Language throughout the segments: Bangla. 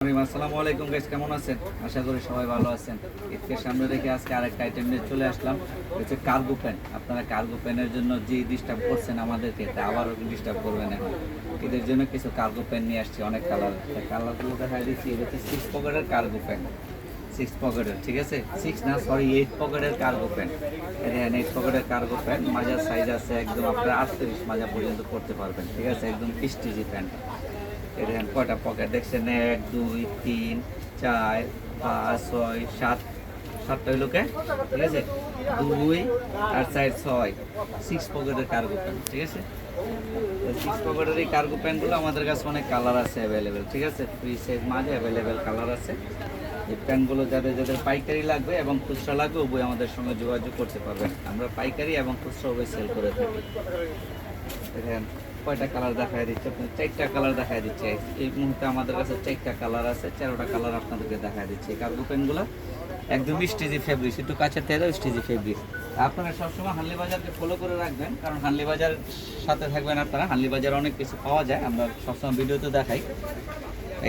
আসসালামু আলাইকুম গাইস, কেমন আছেন? আশা করি সবাই ভালো আছেন। ঈদকে সামনে রেখে আজকে আরেকটা আইটেম নিয়ে চলে আসলাম, হচ্ছে কার্গো প্যান্ট। আপনারা কার্গো প্যান্টের জন্য যে ডিস্টার্ব করছেন আমাদেরকে, তা আবারও ডিস্টার্ব করবেন এখন। এদের জন্য কিছু কার্গো প্যান্ট নিয়ে আসছি, অনেক কালার। কালারগুলো দেখা দিচ্ছি। এটা হচ্ছে 6 পকেটের কার্গো প্যান্ট, 6 পকেটের, ঠিক আছে? 6 না, সরি, 8 পকেটের কার্গো প্যান্ট। দেখেন 8 পকেটের কার্গো প্যান্ট, মাজার সাইজ আছে একদম, আপনারা 38 মাজা পর্যন্ত পড়তে পারবেন, ঠিক আছে? একদম স্টিচি প্যান্ট। দেখেন কয়টা পকেট দেখছেন, 1 2 3 4 5 6 7, 7টা লোকে, ঠিক আছে? 2 আর 4 6, 6 পকেটের কার্গো প্যান্ট, ঠিক আছে? 6 পকেটের এই কার্গো প্যান্টগুলো আমাদের কাছে অনেক কালার আছে অ্যাভেলেবেল, ঠিক আছে? ফ্রি সাইজ মাঝে অ্যাভেলেবেল কালার আছে। এই প্যান্টগুলো যাদের যাদের পাইকারি লাগবে এবং খুচরা লাগবে, উভয় আমাদের সঙ্গে যোগাযোগ করতে পারবেন। আমরা পাইকারি এবং খুচরা উভয় সেল করে থাকি। দেখেন কয়টা কালার দেখায় দিচ্ছে, আপনি 4টা কালার দেখায় দিচ্ছে এই মুহূর্তে। আমাদের কাছে 4টা কালার আছে, 4টা কালার আপনাদেরকে দেখায় দিচ্ছে। এই কার্গো প্যান্টগুলো একদম স্টিজি ফেব্রিক, একটু কাছের থেকে স্টিজি ফেব্রিক। আপনারা সবসময় হানলি বাজারকে ফলো করে রাখবেন, কারণ হানলি বাজার সাথে থাকবেন আপনারা। হানলি বাজার অনেক কিছু পাওয়া যায়, আমরা সবসময় ভিডিওতে দেখাই।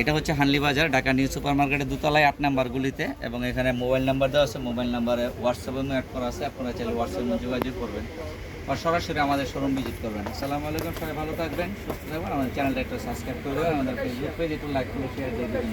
এটা হচ্ছে হানলি বাজার, ঢাকা নিউ সুপার মার্কেটের দোতলায় 8 নাম্বার গুলিতে, এবং এখানে মোবাইল নাম্বার দেওয়া আছে। মোবাইল নাম্বারে হোয়াটসঅ্যাপে অ্যাড করা আছে, আপনারা চাইলে হোয়াটসঅ্যাপে যোগাযোগ করবেন আর সরাসরি আমাদের শোরুম ভিজিট করবেন। আসসালামু আলাইকুম, সবাই ভালো থাকবেন, সুস্থ থাকবেন। আমাদের চ্যানেলটা একটু সাবস্ক্রাইব করে দেবেন, আমাদের ফেসবুক পেজ একটু লাইক করে শেয়ার দিয়ে দেবেন।